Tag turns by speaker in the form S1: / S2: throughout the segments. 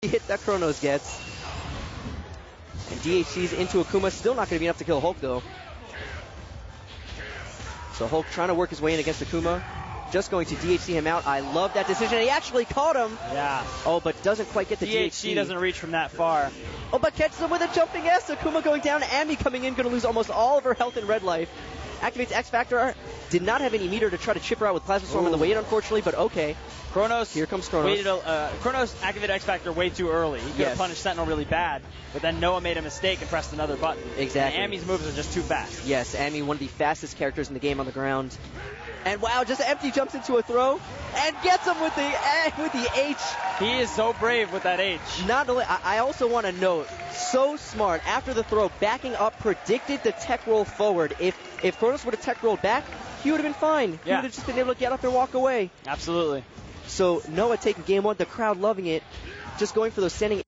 S1: hit that Kronos gets. And DHC's into Akuma. Still not going to be enough to kill Hulk, though. So Hulk trying to work his way in against Akuma. Just going to DHC him out. I love that decision. He actually caught him.
S2: Yeah.
S1: Oh, but doesn't quite get the
S2: DHC doesn't reach from that far.
S1: Oh, but catches him with a jumping S. Akuma going down. Amy coming in, going to lose almost all of her health and red life. Activates X Factor. Did not have any meter to try to chip her out with Plasma Storm on the way in, unfortunately, but okay.
S2: Kronos.
S1: Here comes Kronos.
S2: Kronos activated X Factor way too early. He could have punished Sentinel really bad, but then Noah made a mistake and pressed another button.
S1: Exactly.
S2: And Amy's moves are just too fast.
S1: Yes, Amy, one of the fastest characters in the game on the ground. And wow, just empty jumps into a throw and gets him with the H. He
S2: is so brave with that H.
S1: Not only, I also want to note, so smart after the throw, backing up, predicted the tech roll forward. If Kronos would have tech rolled back, he would have been fine. He would have just been able to get up and walk away.
S2: Absolutely.
S1: So Noah taking game one, the crowd loving it, just going for those standing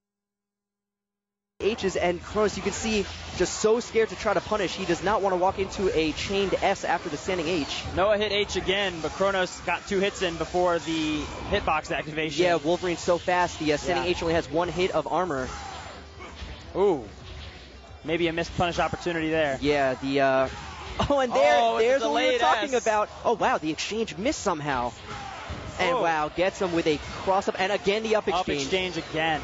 S1: H's, and Kronos, you can see, just so scared to try to punish. He does not want to walk into a chained S after the standing H.
S2: Noah hit H again, but Kronos got 2 hits in before the hitbox activation.
S1: Yeah, Wolverine's so fast. The standing H only has 1 hit of armor.
S2: Ooh. Maybe a missed punish opportunity there.
S1: Yeah, there's what we were talking about. Oh, wow, the exchange missed somehow. And wow, gets him with a cross-up, and again the up exchange.
S2: Up exchange again.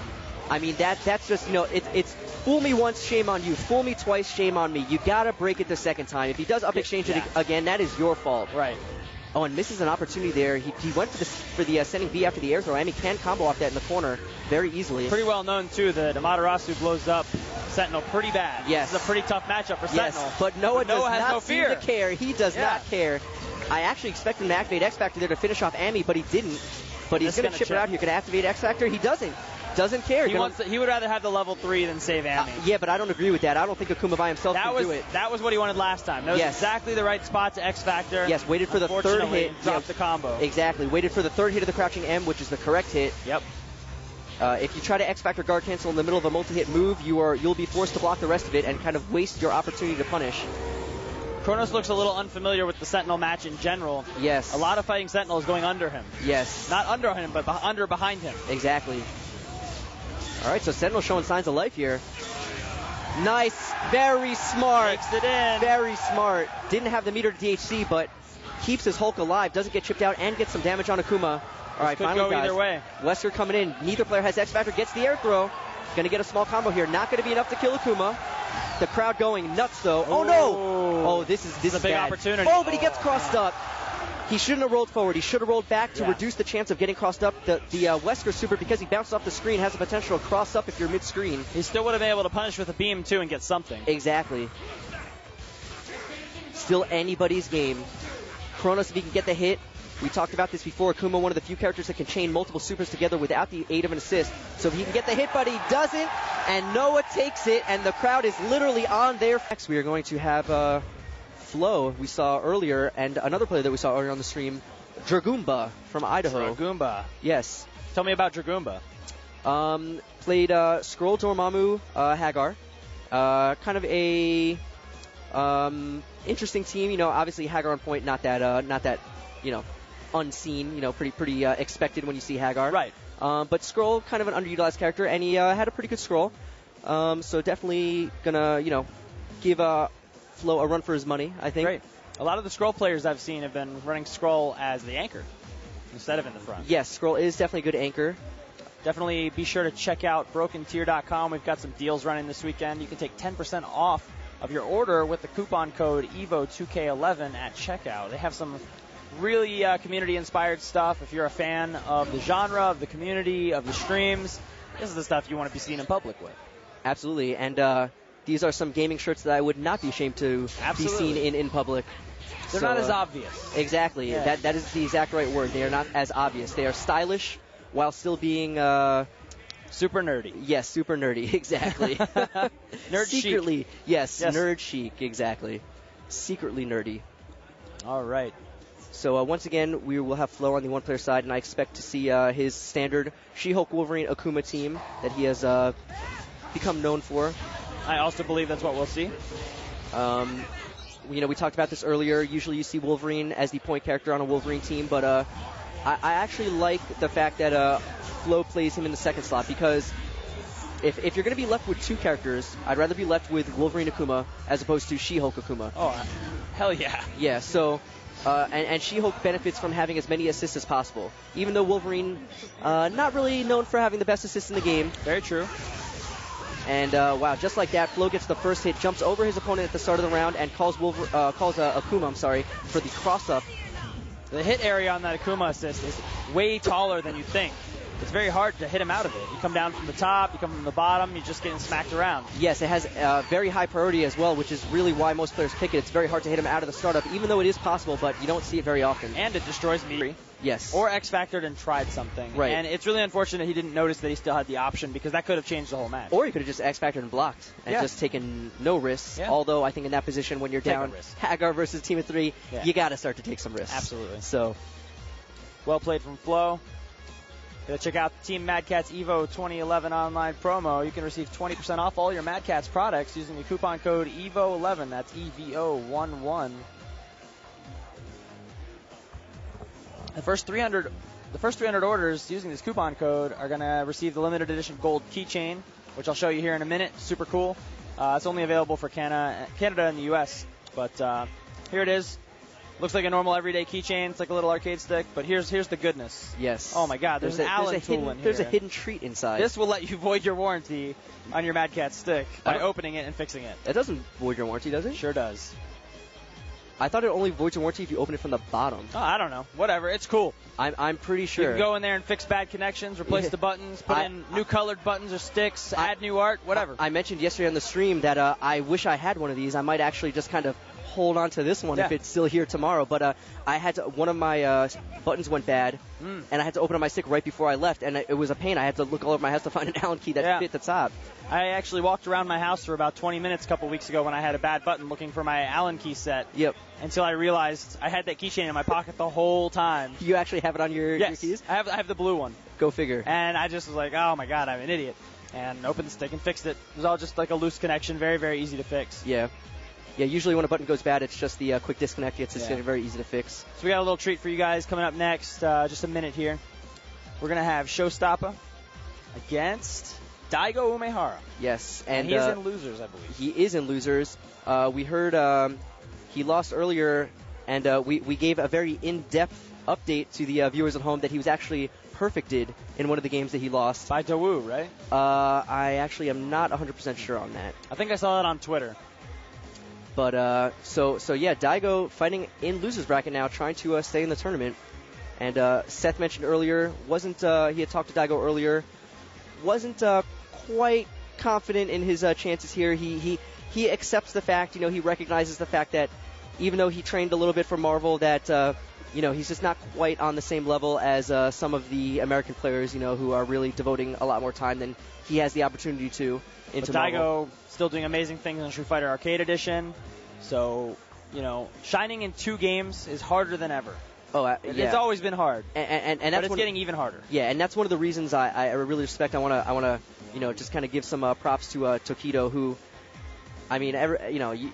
S1: I mean, that's just, it's fool me once, shame on you. Fool me twice, shame on me. You got to break it the second time. If he does up exchange it again, that is your fault.
S2: Right.
S1: Oh, and misses an opportunity there. He went for the sending B after the air throw, and he can combo off that in the corner very easily.
S2: Pretty well known, too, that Amaterasu blows up Sentinel pretty bad.
S1: Yes.
S2: This is a pretty tough matchup for Sentinel.
S1: But Noah does
S2: has
S1: not
S2: no
S1: seem to care. He does not care. I actually expected him to activate X Factor there to finish off Amy, but he didn't. But he's going to chip it out here. Going to activate X Factor. He doesn't. Doesn't care.
S2: He would rather have the level 3 than save Amy.
S1: Yeah, but I don't agree with that. I don't think Akuma by himself can do it.
S2: That was what he wanted last time. That was exactly the right spot to X Factor.
S1: Yes, waited for the third hit.
S2: Dropped the combo.
S1: Exactly. Waited for the third hit of the crouching M, which is the correct hit.
S2: Yep.
S1: If you try to X Factor guard cancel in the middle of a multi-hit move, you'll be forced to block the rest of it and kind of waste your opportunity to punish.
S2: Kronos looks a little unfamiliar with the Sentinel match in general.
S1: Yes.
S2: A lot of fighting Sentinel is going under him.
S1: Yes.
S2: Not under him, but behind him.
S1: Exactly. All right, so Sentinel showing signs of life here. Nice. Very smart.
S2: Takes it in.
S1: Very smart. Didn't have the meter to DHC, but keeps his Hulk alive. Doesn't get chipped out and gets some damage on Akuma. All right, finally, guys.
S2: Either way.
S1: Wesker coming in. Neither player has X Factor. Gets the air throw. Going to get a small combo here. Not going to be enough to kill Akuma. The crowd going nuts, though. Oh, no. Oh, this is
S2: a big
S1: bad.
S2: Opportunity.
S1: Oh, but he gets crossed up. He shouldn't have rolled forward. He should have rolled back to reduce the chance of getting crossed up. The Wesker super, because he bounced off the screen, has the potential to cross up if you're mid-screen.
S2: He still would have been able to punish with a beam, too, and get something.
S1: Exactly. Still anybody's game. Kronos, if he can get the hit. We talked about this before. Akuma, one of the few characters that can chain multiple supers together without the aid of an assist. So if he can get the hit, but he doesn't, and Noah takes it, and the crowd is literally on their... Next, we are going to have Flo, we saw earlier, and another player that we saw earlier on the stream, Dragoomba from Idaho.
S2: Dragoomba.
S1: Yes.
S2: Tell me about Dragoomba.
S1: Played Scroll Dormammu Hagar. Kind of a interesting team. Obviously Hagar on point, not that unseen. Pretty expected when you see Hagar.
S2: Right.
S1: But Scroll, kind of an underutilized character, and he had a pretty good Scroll. So definitely gonna give Flo a run for his money, I think.
S2: Great. A lot of the Scroll players I've seen have been running Scroll as the anchor instead of in the front.
S1: Yes, Scroll is definitely a good anchor.
S2: Definitely be sure to check out BrokenTier.com. We've got some deals running this weekend. You can take 10% off of your order with the coupon code EVO2K11 at checkout. They have some really community-inspired stuff. If you're a fan of the genre, of the community, of the streams, this is the stuff you want to be seen in public with.
S1: Absolutely, and these are some gaming shirts that I would not be ashamed to be seen in public.
S2: They're not as obvious.
S1: Exactly. Yeah. That is the exact right word. They are not as obvious. They are stylish while still being...
S2: super nerdy.
S1: Yes, super nerdy. Exactly.
S2: Nerd
S1: Secretly,
S2: chic.
S1: Yes, nerd chic. Exactly. Secretly nerdy.
S2: All right.
S1: So once again, we will have Flo on the one-player side, and I expect to see his standard She-Hulk Wolverine Akuma team that he has become known for.
S2: I also believe that's what we'll see.
S1: We talked about this earlier. Usually you see Wolverine as the point character on a Wolverine team, but I actually like the fact that Flo plays him in the second slot, because if you're going to be left with two characters, I'd rather be left with Wolverine Akuma as opposed to She-Hulk Akuma.
S2: Oh, hell yeah.
S1: Yeah, so, and She-Hulk benefits from having as many assists as possible. Even though Wolverine, not really known for having the best assists in the game.
S2: Very true.
S1: And, wow, just like that, Flo gets the first hit, jumps over his opponent at the start of the round, and calls Akuma, for the cross-up.
S2: The hit area on that Akuma assist is way taller than you think. It's very hard to hit him out of it. You come down from the top, you come from the bottom, you're just getting smacked around.
S1: Yes, it has very high priority as well, which is really why most players pick it. It's very hard to hit him out of the startup, even though it is possible, but you don't see it very often.
S2: And it destroys me.
S1: Yes.
S2: Or X-Factored and tried something.
S1: Right.
S2: And it's really unfortunate he didn't notice that he still had the option, because that could have changed the whole match.
S1: Or he could have just X-Factored and blocked and just taken no risks.
S2: Yeah.
S1: Although I think in that position when you're
S2: Take
S1: down
S2: a risk.
S1: Hagar versus Team of 3, you got to start to take some risks.
S2: Absolutely.
S1: So,
S2: well played from Flo. Check out Team Mad Catz Evo 2011 online promo. You can receive 20% off all your Mad Catz products using the coupon code EVO11. That's EVO11. The first 300 orders using this coupon code are going to receive the limited edition gold keychain, which I'll show you here in a minute. Super cool. It's only available for Canada and the U.S., but here it is. Looks like a normal everyday keychain. It's like a little arcade stick, but here's the goodness.
S1: Yes.
S2: Oh my God, there's an Allen tool in here.
S1: There's a hidden treat inside.
S2: This will let you void your warranty on your Mad Catz stick by opening it and fixing it.
S1: It doesn't void your warranty, does it?
S2: Sure does.
S1: I thought it only voids your warranty if you open it from the bottom.
S2: Oh, I don't know. Whatever. It's cool.
S1: I'm pretty sure.
S2: You can go in there and fix bad connections, replace the buttons, put in new colored buttons or sticks, add new art, whatever.
S1: I mentioned yesterday on the stream that I wish I had one of these. I might actually just kind of hold on to this one if it's still here tomorrow. But I had to, one of my buttons went bad, and I had to open up my stick right before I left, and it was a pain. I had to look all over my house to find an Allen key that fit the top.
S2: I actually walked around my house for about 20 minutes a couple weeks ago when I had a bad button looking for my Allen key set.
S1: Yep.
S2: Until I realized I had that keychain in my pocket the whole time.
S1: You actually have it on your keys?
S2: I have the blue one.
S1: Go figure.
S2: And I just was like, oh my God, I'm an idiot. And opened the stick and fixed it. It was all just like a loose connection, very, very easy to fix.
S1: Yeah. Yeah, usually when a button goes bad, it's just the quick disconnect. It's just very easy to fix.
S2: So we got a little treat for you guys coming up next. Just a minute here. We're going to have Showstopper against Daigo Umehara.
S1: Yes.
S2: And he is in losers, I believe.
S1: He is in losers. We heard he lost earlier, and we gave a very in-depth update to the viewers at home that he was actually perfected in one of the games that he lost.
S2: By Daewoo, right?
S1: I actually am not 100% sure on that.
S2: I think I saw that on Twitter.
S1: But so yeah, Daigo fighting in losers bracket now, trying to stay in the tournament. And Seth mentioned earlier, he had talked to Daigo earlier, wasn't quite confident in his chances here. He accepts the fact, he recognizes the fact that even though he trained a little bit for Marvel, that he's just not quite on the same level as some of the American players, who are really devoting a lot more time than he has the opportunity to into Marvel.
S2: Daigo still doing amazing things in Street Fighter Arcade Edition. So, shining in 2 games is harder than ever.
S1: Oh, yeah.
S2: It's always been hard,
S1: and
S2: but it's getting even harder.
S1: Yeah, and that's one of the reasons I really respect. I want to just kind of give some props to Tokido, who, I mean,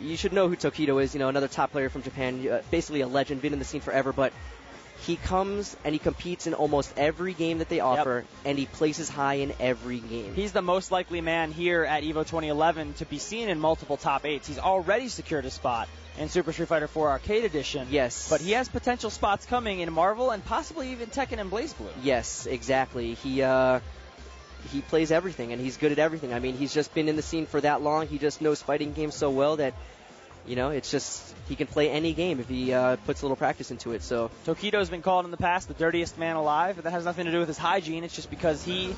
S1: you should know who Tokido is. Another top player from Japan, basically a legend, been in the scene forever. But he comes and he competes in almost every game that they offer, and he places high in every game.
S2: He's the most likely man here at EVO 2011 to be seen in multiple top 8s. He's already secured a spot in Super Street Fighter 4 Arcade Edition.
S1: Yes.
S2: But he has potential spots coming in Marvel and possibly even Tekken and BlazBlue.
S1: Yes, exactly. He plays everything, and he's good at everything. I mean, he's just been in the scene for that long. He just knows fighting games so well that, it's just he can play any game if he puts a little practice into it. So
S2: Tokido's been called in the past the dirtiest man alive, but that has nothing to do with his hygiene. It's just because he